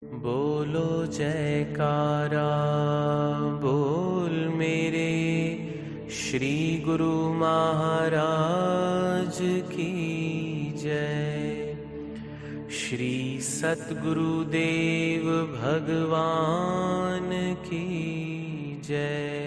बोलो जयकारा बोल मेरे श्री गुरु महाराज की जय। श्री सतगुरुदेव भगवान की जय।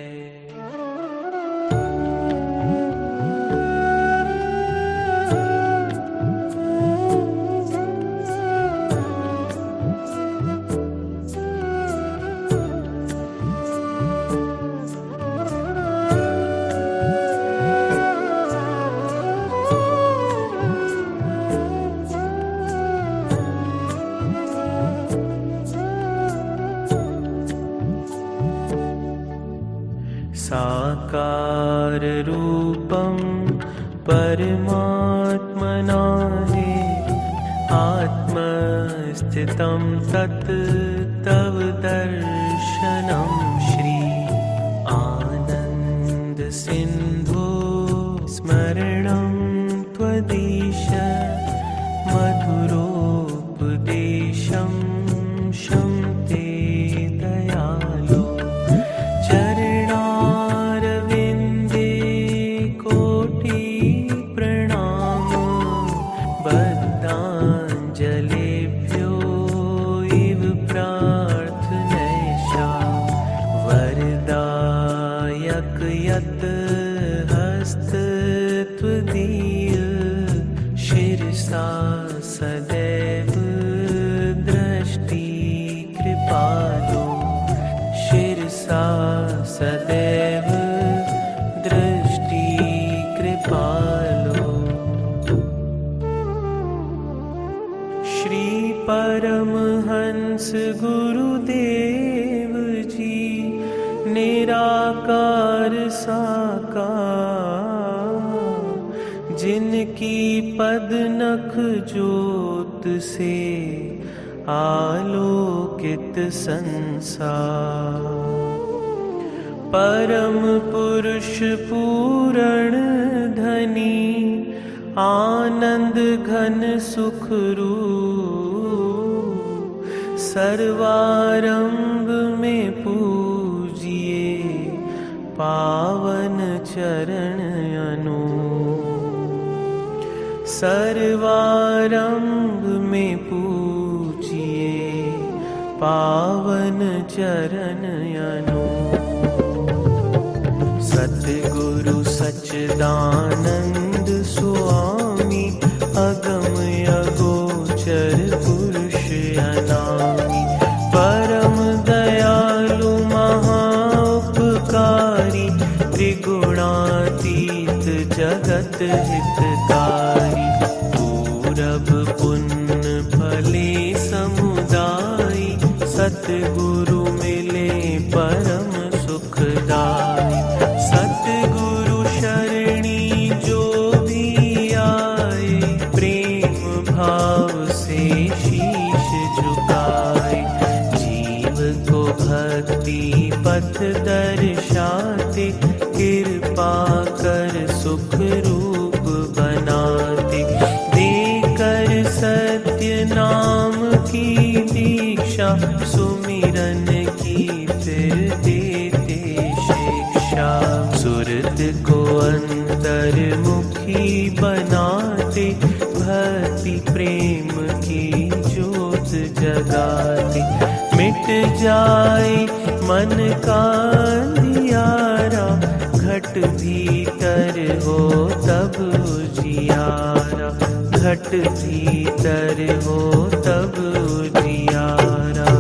साकार रूपं परमात्मना हि आत्मस्थितं तत् तव दर्शनं। श्री आनंद सिंधु स्मरणं त्वदीश मधुरोपदेशं शं ते दयालो। बद्धाञ्जलिभ्यो इव प्रार्थनैषा वरदायक यत् हस्त त्वदीय शिरसा सदैव दृष्टि कृपालो। शिरसा सदैव दृष्टि कृपालो। श्री परमहंस गुरुदेव जी निराकार साकार, जिनकी पदनख ज्योत से आलोकित संसार। परम पुरुष पूरण धनी आनंद घन सुख रूप, सर्वारंभ में पूजिए पावन चरण अनूप। सर्वारंभ में पूजिए पावन चरण अनूप। सतगुरु सच्चिदानंद स्वामी अगम अगोचर पुरुष अनामि। परम दयालु महाउपकारी त्रिगुणातीत जगत हितकारी। पूरब पुण्य फले समुदायी, सतगुरु मिले परम सुखदाई। सतगुरु शरणी जो भी आए, प्रेम भाव से शीश झुकाए। जीव को भक्ति पथ दर्शाते, कृपा कर सुख रूप बनाते। देकर सत्य नाम की दीक्षा, सुमिरन की फिर देते शिक्षा। सुरत को अंतर्मुखी बनाते, भक्ति प्रेम की ज्योत जगाते। मिट जाए मन का अंधियारा, घट भीतर हो तब उजियारा। घट भीतर हो तब उजियारा।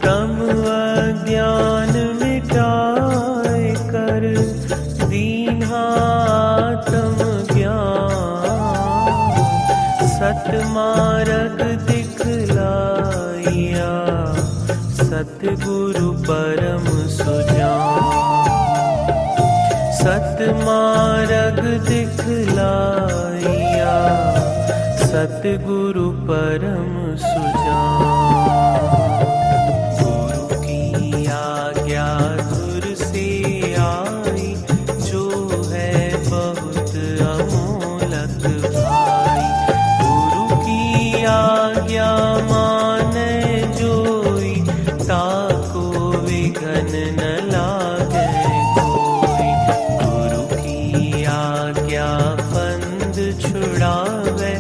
तम अज्ञान मिटाए कर दीन्हात्म ज्ञान। सतमार्ग दिखलाइया, सतगुरु परम सुजान। सतमार्ग दिखलाइया, सतगुरु परम सुजान। गुरु की आज्ञा धुर से आई, जो है बहुत अमोलक भाई। छुड़ावे,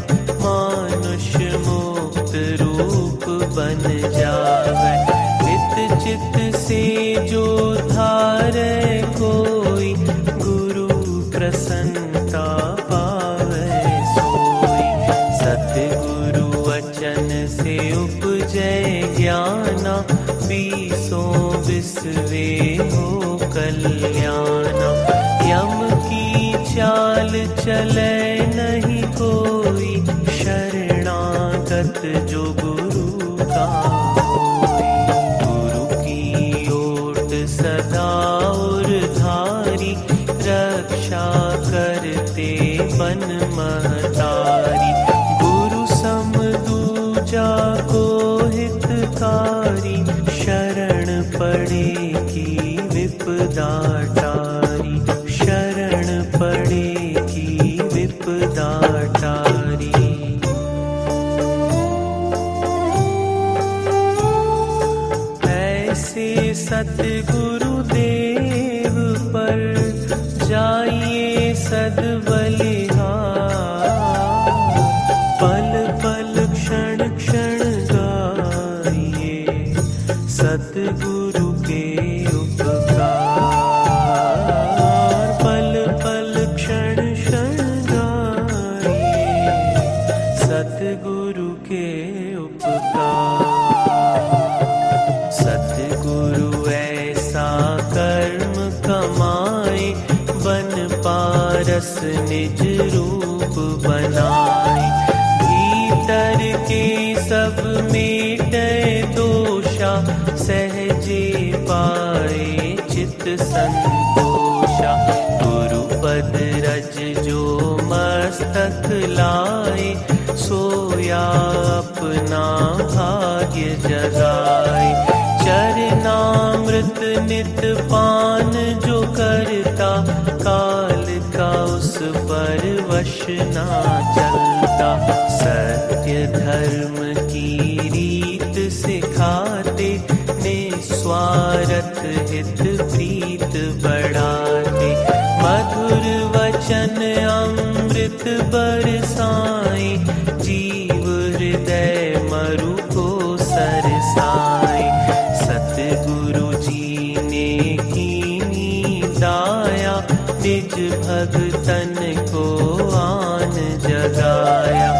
मानुष मुक्त रूप बन जावे। नित चित से जो धारे कोई, गुरु प्रसन्नता पावे सोई। सतगुरु वचन से उपजे ज्ञाना, बीसों बिसवे हो कल्याणा। यम की चाल चले नहीं कोई, शरणागत जो गुरु का होई। गुरु की ओट सदा उरधारी, रक्षा करते बन महतारी। गुरु सम दूजा को हितकारी, शरण पड़े की विपदा टारी। शरण पड़े की विपदा टारी। ऐसे सतगुरु देव पर जाइए सद्बलिहार। पल पल क्षण क्षण गाइए सतगुरु के उपकार। पल पल क्षण क्षण गाइए सतगुरु के उपकार। सतगुरु ऐसा कर्म कमाए, बन पारस निज रूप बनाए। भीतर के सब मेटे दोषा, सहजे पाए चित संतोषा। गुरु पद रज जो मस्तक लाए, सोया अपना भाग्य जगाए। चरनामृत नित पान जो करता, काल का उस पर वश ना चलता। सत्य धर्म की रीत सिखाते, निस्वार्थ हित प्रीत बढ़ाते। मधुर वचन अमृत बरसाए, जीव हृदय मरु को सरसाए। सतगुरु जी ने कीनी दाया, निज भगतन को आन जगाया।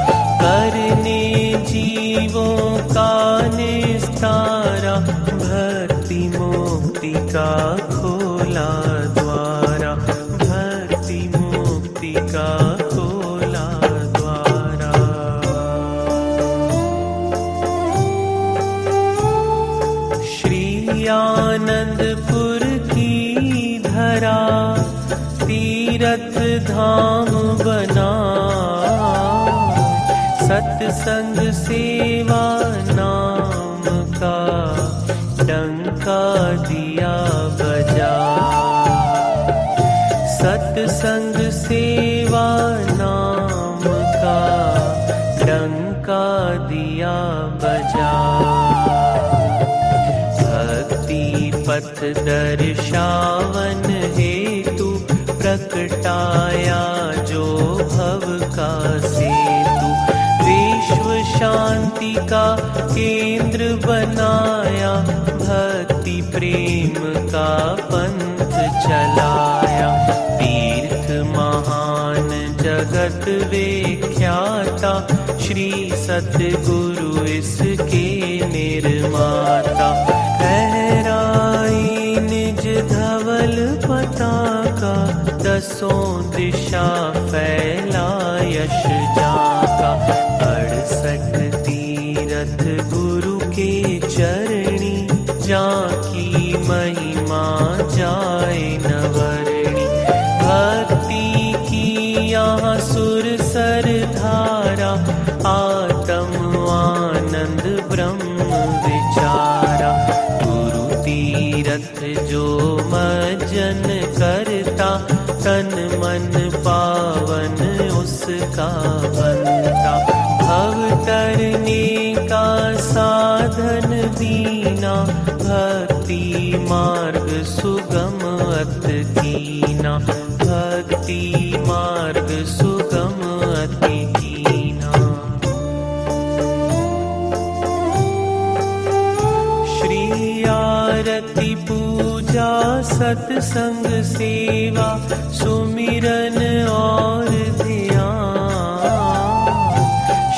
करने जीवों का निस्तारा, भक्ति मुक्ति का खोला द्वारा। भक्ति मुक्ति का खोला द्वारा। श्री आनंदपुर की धरा, तीरथ धाम बना। सत्संग सेवा नाम का डंका दिया बजा। सत्संग सेवा नाम का डंका दिया बजा। भक्ति पथ दर्शावन हेतु, प्रकटाया जो भव का सेतु। विश्व शांति का केंद्र बनाया, भक्ति प्रेम का पंथ चलाया। तीर्थ महान जगत विख्याता, श्री सतगुरु इसके निर्माता। लहराई निज धवल पताका, दसों दिशा फैला यश जाका। 68 तीरथ गुरु के चरणी, जाकी महिमा जाए न वर्णी। भक्ति की यहाँ सुर सर धारा, आत्म आनंद ब्रह्म विचारा। गुरु तीरथ जो मज्जन करता, तन मन पावन उसका बनता। भव तरने का साधन दीना, भक्ति मार्ग सुगम अति कीना। भक्ति मार्ग सुगम अति सत्संग सेवा सुमिरन और ध्यान,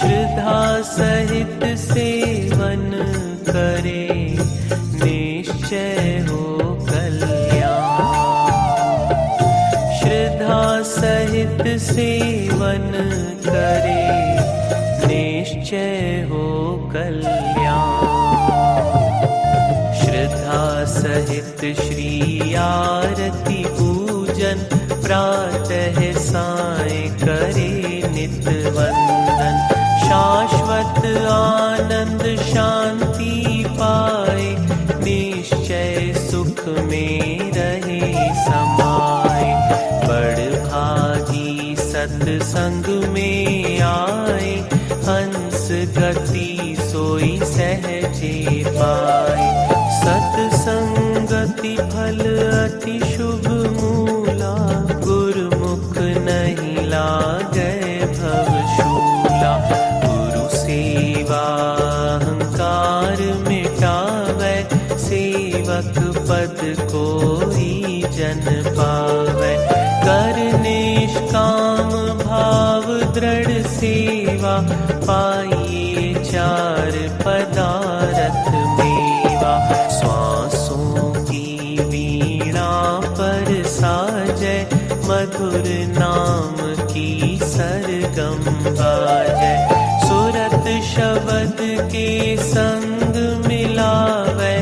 श्रद्धा सहित सेवन करे निश्चय हो कल्याण। श्रद्धा सहित सेवन करे निश्चय हो कल्याण। श्रद्धा सहित श्री आरती पूजन प्रातः साय करे नित वंदन। शाश्वत आनंद शांति पाए निश्चय सुख में रहे समाए। बड़ भागी सत्संग में आए, हंस गति सोई सहजे पाए। सत्संगति फल अति शुभ मूला, गुरुमुख नहीं लागे भवशूला। गुरु सेवा अहंकार मिटावे, सेवक पद कोई जन पावे। कर निष्काम भाव दृढ़ सेवा, पाइए चार पदारथ मेवा। श्वासों की वीणा पर साजै, मधुर नाम की सरगम बाजै। सुरत शब्द के संग मिलावै,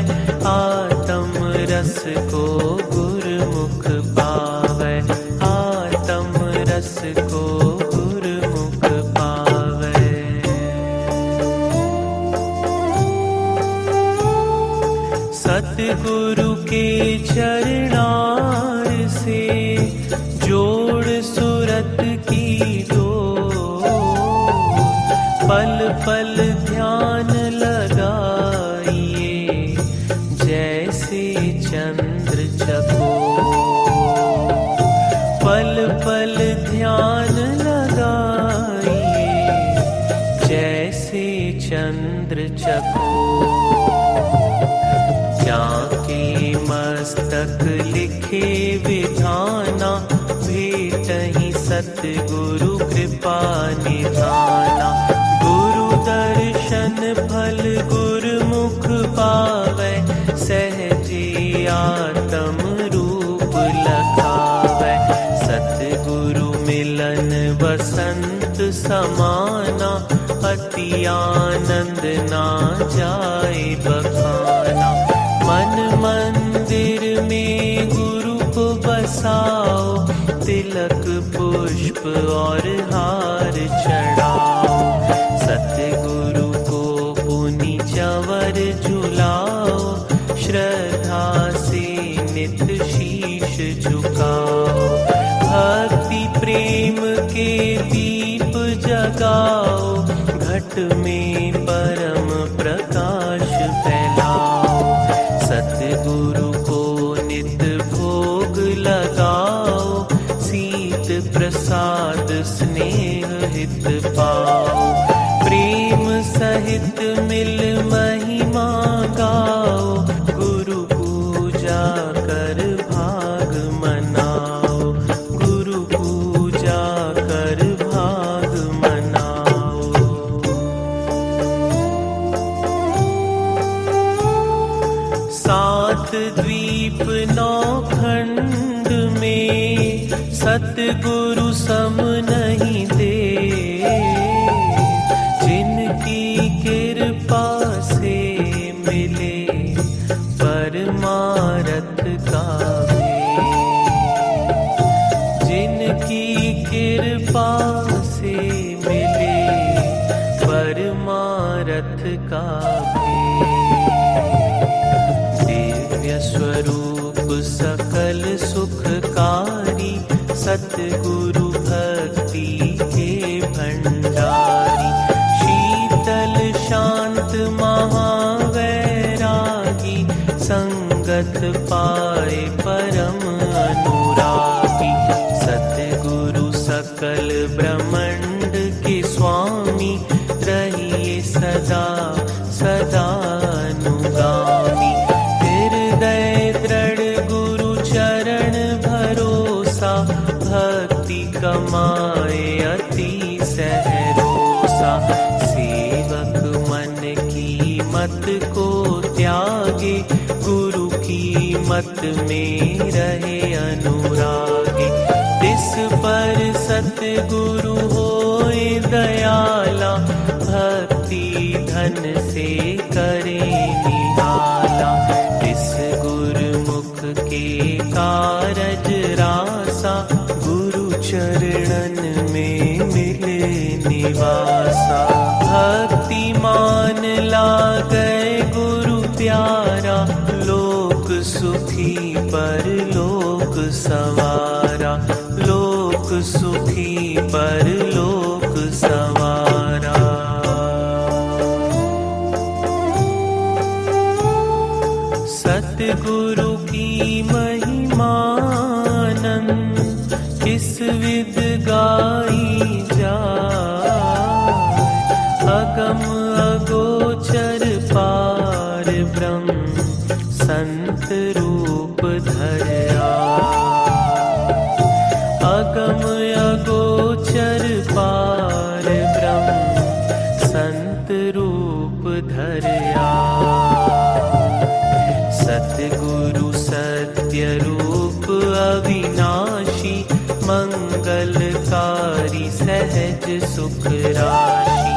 आत्म रस को गुरुमुख पावै। आत्म रस को गुरुमुख पावै। सतगुरु के चरणार से जोड़ सुरत की डोर, पल पल ध्यान लगाइए जैसे चंद्र चकोर। पल पल ध्यान लगाइए जैसे चंद्र चकोर। जाके मस्तक लिखे विधाना, भेटहि सतगुरु कृपा निधाना। गुरु दर्शन फल गुरुमुख पावै, सहजे आत्म रूप लखावै। सतगुरु मिलन वसंत समाना, अति आनंद ना जाए बखाना। मन मंदिर में गुरु को बसाओ, तिलक पुष्प और हार चढ़ाओ। सतगुरु को पुनि चंवर झुलाओ, श्रद्धा से नित शीश झुकाओ। भक्ति प्रेम के दीप जगाओ, घट में परम प्रकाश फैलाओ। सतगुरु को नित भोग लगाओ, शीत प्रसाद स्नेह हित पाओ। प्रेम सहित मिल महिमा गाओ, गुरु पूजा कर भाग मनाओ। गुरु पूजा कर भाग मनाओ। सात द्वीप नौ खंड में सतगुरु सम नहीं दे, जिनकी कृपा से मिले परमारथ का भेद। जिनकी कृपा से मिले परमारथ का भेद। दिव्य स्वरूप सकल सुखकारी, सतगुरु भक्ति के भंडारी। शीतल शांत महावैरागी, संगत पाए परम अनुरागी। सतगुरु सकल ब्रह्मांड के स्वामी, रहिए सदा सदा अनुगामी। हृदय दृढ़ गुरु चरण निवासा। सेवक मन की मत को त्यागे, गुरु की मत में रहे अनुरागे। तिस पर सतगुरु होए दयाला, भक्ति धन से करे निहाला। तिस गुरुमुख के कारज रासा, गुरु चरणन में मिले निवासा। भक्ति मान लागे गुरु प्यारा, लोक सुखी पर लोक सवारा। लोक सुखी पर लोक सवारा। सतगुरु की महिमानंद, किस विद गाई जाए। अगम अगोचर पार ब्रह्म, संत रूप धर्या। अगम अगोचर पार ब्रह्म, संत रूप धर्या। सतगुरु सत्य रूप अविनाशी, मंगलकारी सहज सुख राशि।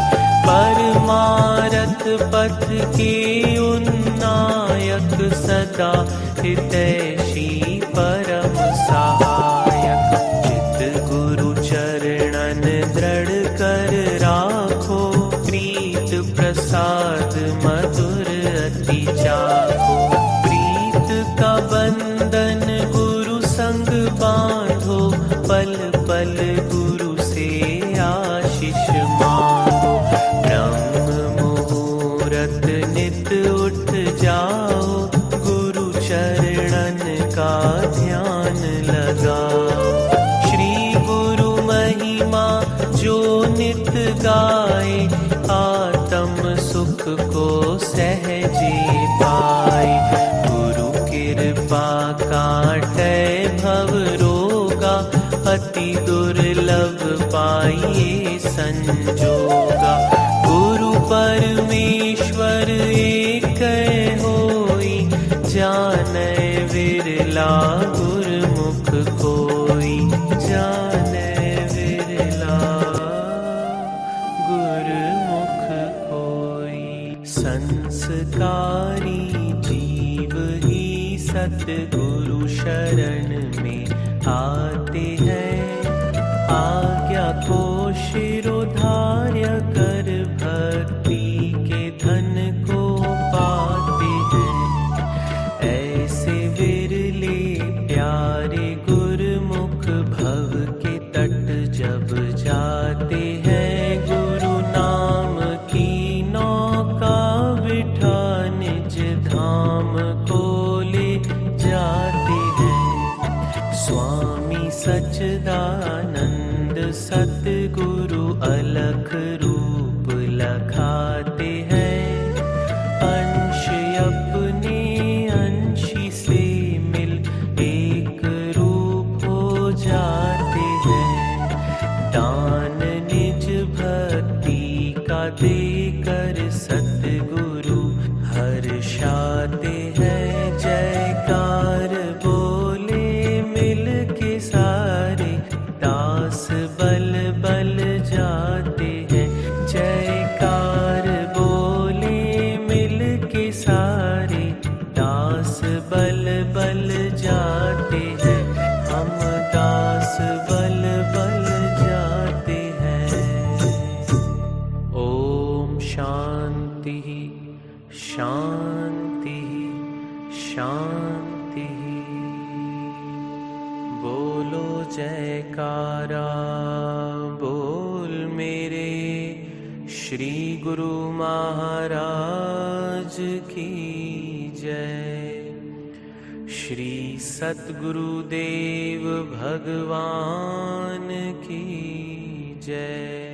परमारथ पथ के उन्नायक, सदा हितैषी परम सहायक। चित गुरु चरणन दृढ़ कर राखो, प्रीत प्रसाद मधुर अति चाखो। प्रीत का बंधन गुरु संग बांधो, पल पल गुरु से आशीष मांगो। ब्रह्म मुहूर्त नित उठ जाओ, गुरु चरणन का ध्यान लगाओ। श्री गुरु महिमा जो नित गाए, आत्म सुख को सहजे पाए। गुरु कृपा काटे भव रोगा, अति दुर्लभ पाइए संजोगा। गुरु परमेश्वर एक होई, जानै विरला गुरुमुख कोई। जानै विरला गुरुमुख कोई। संस्कारी जीव ही सतगुरु शरण में आते हैं। आज्ञा को शिरोधार्य कर, भक्ति के धन को पाते हैं। ऐसे विरले प्यारे गुरुमुख, भव के तट जब जाते हैं। गुरु नाम की नौका बिठा, निज धाम को ले जाते हैं। स्वामी सच्चिदानंद सतगुरु अलख रूप लखाते हैं। अंश अपने अंशी से मिल, एक रूप हो जाते हैं। दान निज भक्ति का देकर, सतगुरु हर्षाते हैं। जयकार बोले मिल के सारे, दास बल बल जाते हैं। जयकार बोले मिल के सारे, दास बल बल जाते हैं। हम दास बल बल जाते हैं। ओम शांति शांति शांति। बोलो जयकारा बोल मेरे श्री गुरु महाराज की जय। श्री सतगुरुदेव भगवान की जय।